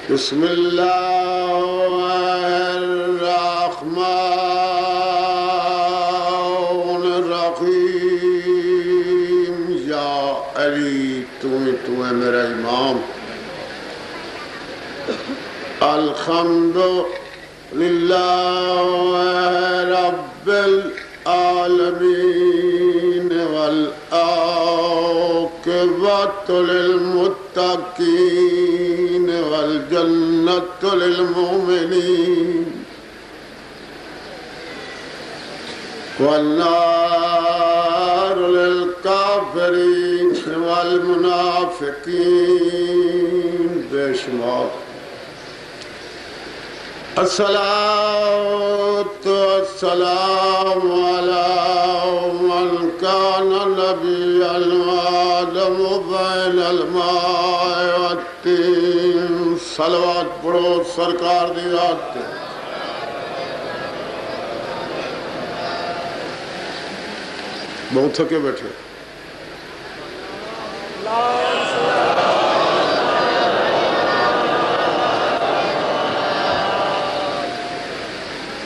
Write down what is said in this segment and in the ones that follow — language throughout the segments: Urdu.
بسم اللہ الرحمن الرحیم یا علی تو ہے میرا امام الحمد للہ رب العالمین والعاقبۃ للمتقین والجنۃ للمؤمنین والنار للکافرین والمنافقین بے شمار الصلاة والسلام على من كان نبيا وآدم بين الماء والطين صلوات پڑھو سرکار دی ذات پہ بہت تھکے بیٹھے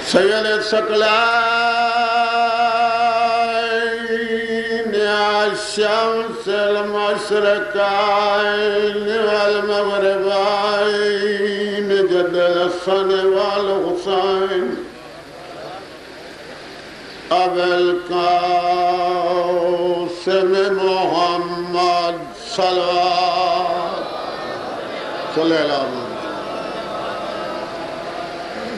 سید الثقلین الشمس المشرقین والمغربین جد الحسن والحسین ابو القاسم محمد صلی اللہ علیہ وسلم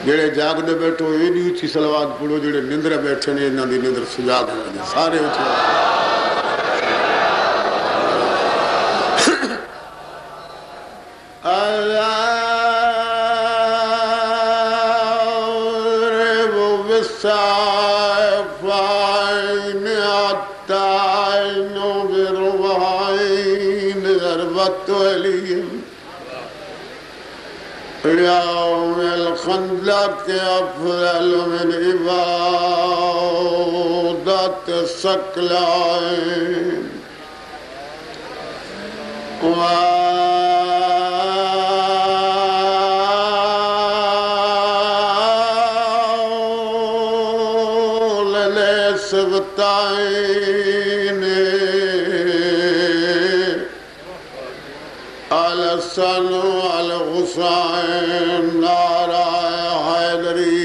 جڑے جاگ دے بیٹھو یہ نہیں اچھی صلوات پڑھو جڑے نندر بیٹھے نے انہاں دی نندر سجا دے سارے اچھی الرب بالسائفين التعين بالربعين ضربت وليهم يوم الخندق أفضل من عبادة الثقلين وللسبتين الحسن والحسين نعرہ حیدری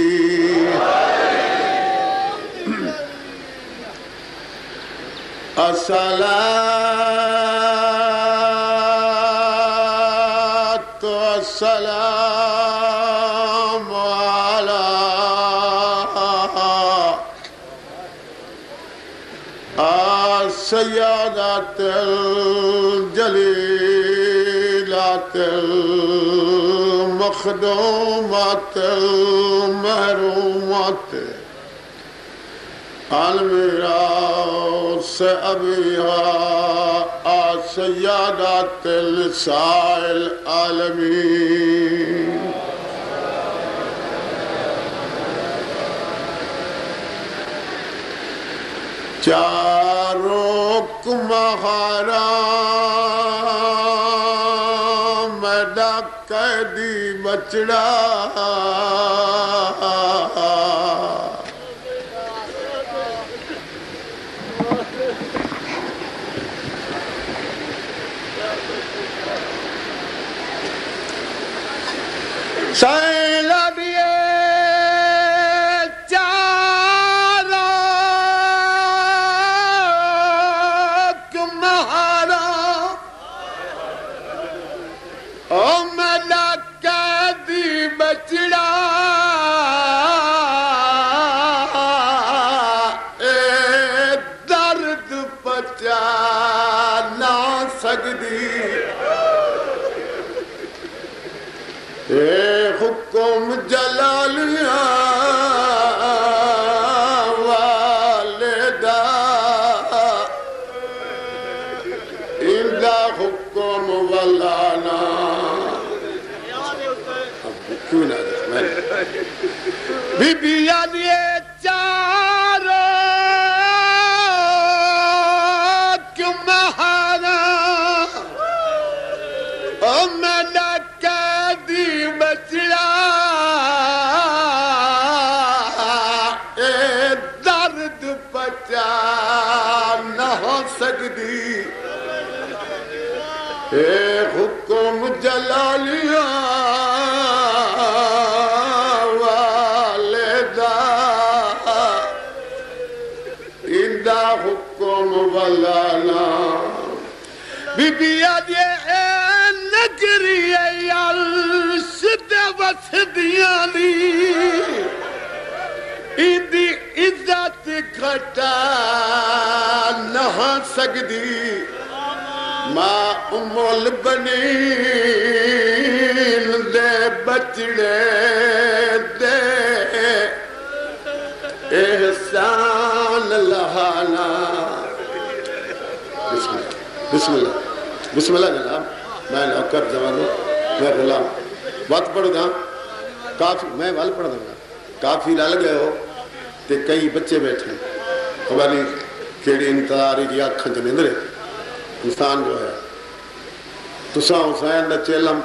الصلاة والسلام على السيادات الجليلات المخدومات المحرومات الميراث أبيها السيادات نساء العالمين چاروں حرام ڈاکدی بچڑا حکم جلالیہ والدہ اندہ حکم ولانا کیوں نہ بی بی آدھے چاروں کیوں مہارا او میں ڈاکہ دی جلالیاں والدہ اندہ حکم ولانا بی بی آدھے اے نگری ایال شدہ وسدیاں دی اندی عزت گھٹا نہ سکدی ماں امول بنین دے بچڑے دے احسان لہانا بسم اللہ بسم اللہ جناب میں نوکر جوانوں میں غلام بات پڑھ گا کافی میں وال پڑھ دوں گا کافی ڈال گئے ہو تے کئی بچے بیٹھے ہیں خبری کیڑی انتظاری کی آنکھیں جنندرے انسان جو ہے تساں حسین دا چیلم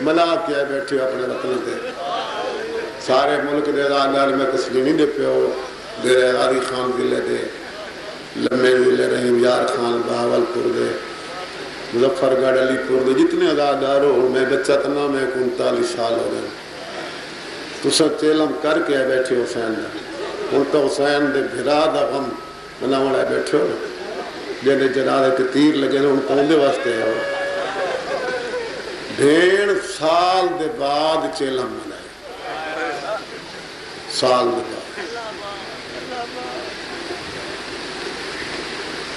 ملا کیا بیٹھے ہو اپنے وطن دے سارے ملک دے داندار میں کسی نہیں دے پہ ہو دے غازی خان ضلع دے لمحے ضلع رحیم یار خان بہاول پور دے مظفر گڑھ علی پور دے جتنے ادادار ہو میں بچہ تنا میں 39 سال ہو گئے تساں چیلم کر کے بیٹھے ہو حسین دا ان تو حسین دے بھرا دا غم بناوڑا بیٹھے ہو جنہیں جنازے تے تیر لگے ان کو اندے واسطے ہے 1.5 سال دے بعد چیلم منائے سال دے بعد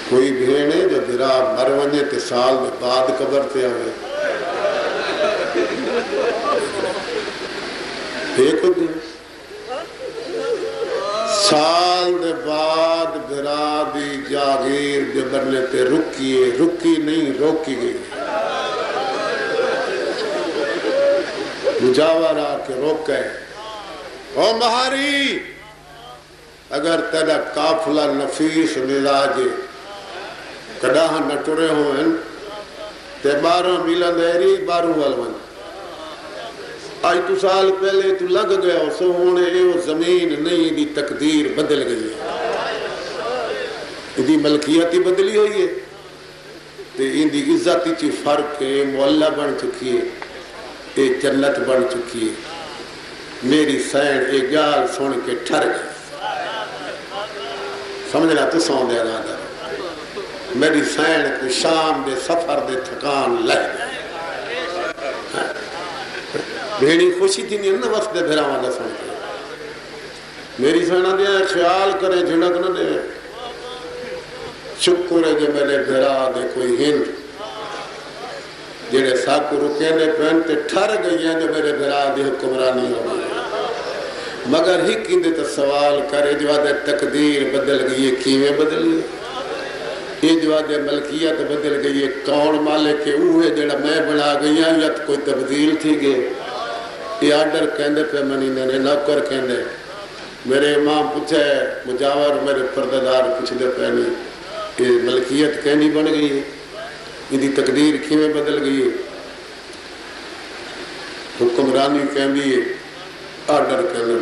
کوئی بھیڑے جو بھرا مر ونے تے سال دے بعد قبر تے ہوئے دیکھو دی سال دے بعد بھرا دی جاگیر دے برنے تے رکی نہیں روکی گئی مجاور آ کے روکے او مہاری اگر تیرا قافلہ نفیس مزاجے کڑاہ نہ ٹرے ہوئن تے 12 میلن دیری 12 والون آج تو سال پہلے تو لگ گیا ہو سو ہونے وہ زمین نہیں دی تقدیر بدل گئی ہے دی ملکیتی بدلی ہوئی ہے تے ان دی عزتی چی فرق ہے مولا بن چکی ہے اے جنت بن چکی ہے میری سین اے گال سن کے ٹھر گئی سمجھنا تو سون دے گا در میری سین کو شام دے سفر دے تھکان لگ گئی بھیڑی خوشی تھی نہیں نا وقت دے بھیرا والا سن کے میری سینہ دیا خیال کرے جھنک نہ دے شکر ہے جو میرے بھیرا دے کوئی ہند جیڑے ساکو رکے دے پہنتے ٹھر گئی ہیں جو میرے بھیرا دے حکمرانی ہو گئی مگر ہی کیندے تو سوال کرے جو آدھے تقدیر بدل گئی ہے کیویں بدل گئی یہ جو آدھے ملکیت بدل گئی ہے کون مالک کے اوہ جڑا میں بنا گئی ہیں یا کوئی تبدیل تھی گئے یہ آرڈر کہندے پہ منی نے نوکر کہندے میرے امام پوچھے مجاور میرے پردادار پوچھ دے پہنی یہ ملکیت کہنی بن گئی ہے یہ تقدیر کیویں بدل گئی ہے حکمرانی کہندی ہے آرڈر کہندے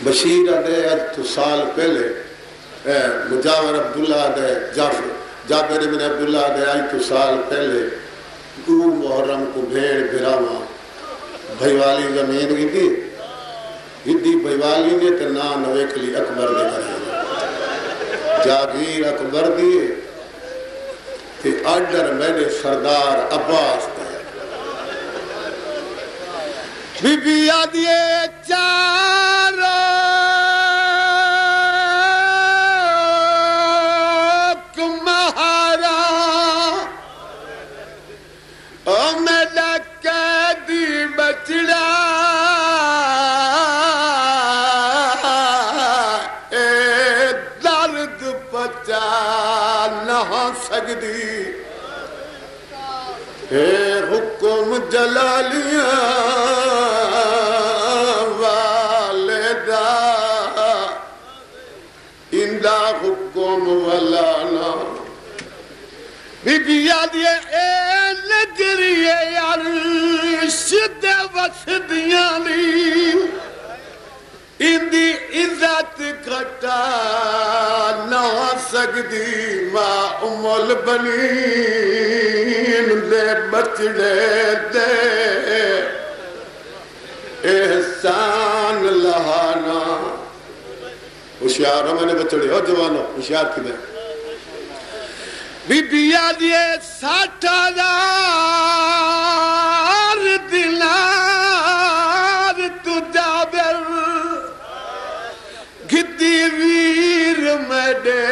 بشیر آدھے آج تو سال پہلے مجاور عبداللہ دے جابر بن عبداللہ دے آئی تو سال پہلے گو محرم کو بھیڑ بھراواں بھائیوالی زمین گئی تھی ہدی بھائیوالی نے تے نان ویکلی اکبر دے کرے جاگیر اکبر دیے تے آرڈر میرے سردار عباس دے بی بی آدھیے چاروں سگدی اے حکم جلالیاں والدہ اندہ حکم ولانا بی بی آدھے اے نگری عرش دے وسدیاں لی اندی عزت گھٹا نہ سکدی ماں امول بنین دے دے بچڑے دے احسان لہانا ہوشیار ہو میں نے بچڑے ہو جوانو ہوشیار کی دے بی بی آدھے 60,000 دینار تو جابر گھدی ویر میڈے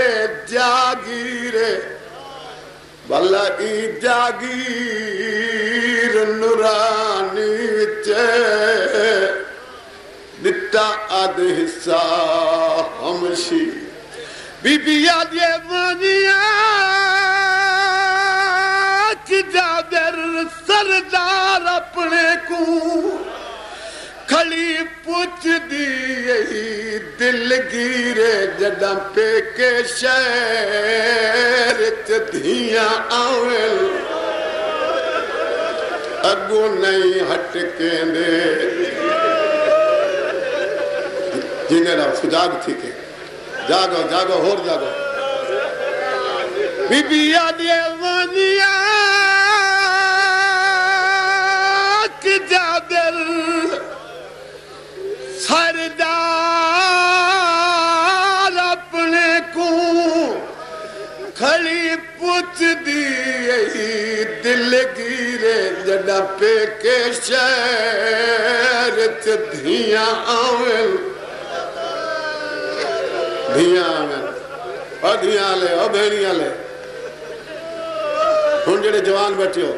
جاگیرے بھلا ای جاگیر نورانی وچے دتا آدھ حصہ ہمشی بی بی آدھے مانیا جابر سردار اپنے کو کھڑی پوچھ دی دل گیرے جدہ پہ کے شہر چدھیاں آویل اگو نہیں ہٹ کے دے جنہیں رہا سجاگ تھی کہ جاگو جاگو ہور جاگو بی بی آدھے وانیا جابر سردار اپنے کو کھڑی پوچھ دی دل گیرے جڑا پہ کے شہر دھیاں آویل دھیاں آویل اور دھیاں لے اور بہنیاں لے ہن جڑے جوان بیٹھے ہو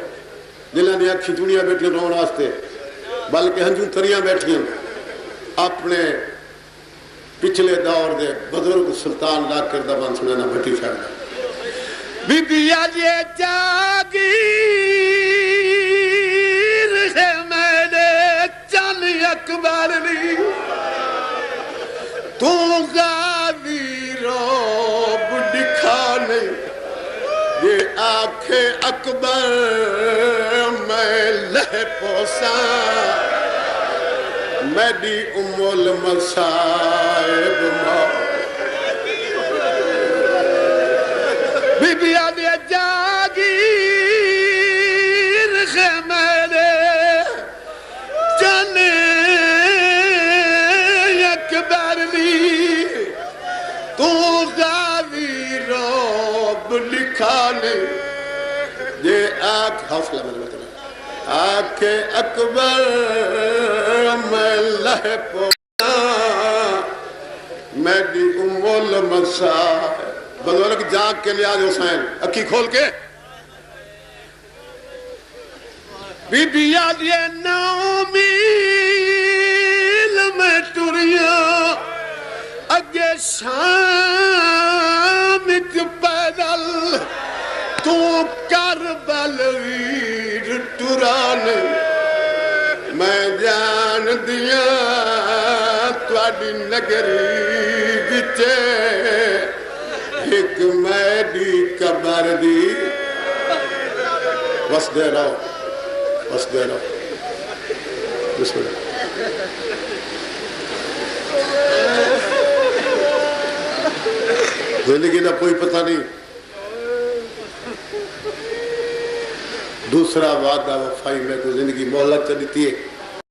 جنہاں دی اکھی چونیاں بیٹھی رون واسطے بلکہ ہنجوں تریاں بیٹھیاں اپنے پچھلے دور دے بزرگ سلطان لاکر دبان سنانا بھٹی چھاڑا بی بی آجے جاگیر ہے میرے چن اکبر لی تو غازی روب دکھا نہیں یہ آنکھیں اکبر میں لہ پوسا میری المصائب بی بی آدھے جاگیر ہے میرے جانے اکبر لی تو غازی روب لکھانے یہ آنکھ حوصلہ میرے بچنا آنکھ اکبر میں لہ پونا میری المصائب بزرگ جاگ کے لئے آج حسین اکھی کھول کے بی بی آج یہ 9 میل میں ٹریاں اگے شام اچ پیدل تو کربل ویر ٹرانے میں جان دیا تواڈی نگری وچے ایک میری قبر دی بس دے رہو بسم اللہ زندگی کا کوئی پتہ نہیں دوسرا وعدہ وفائی میں کو زندگی مہلت چلیتی ہے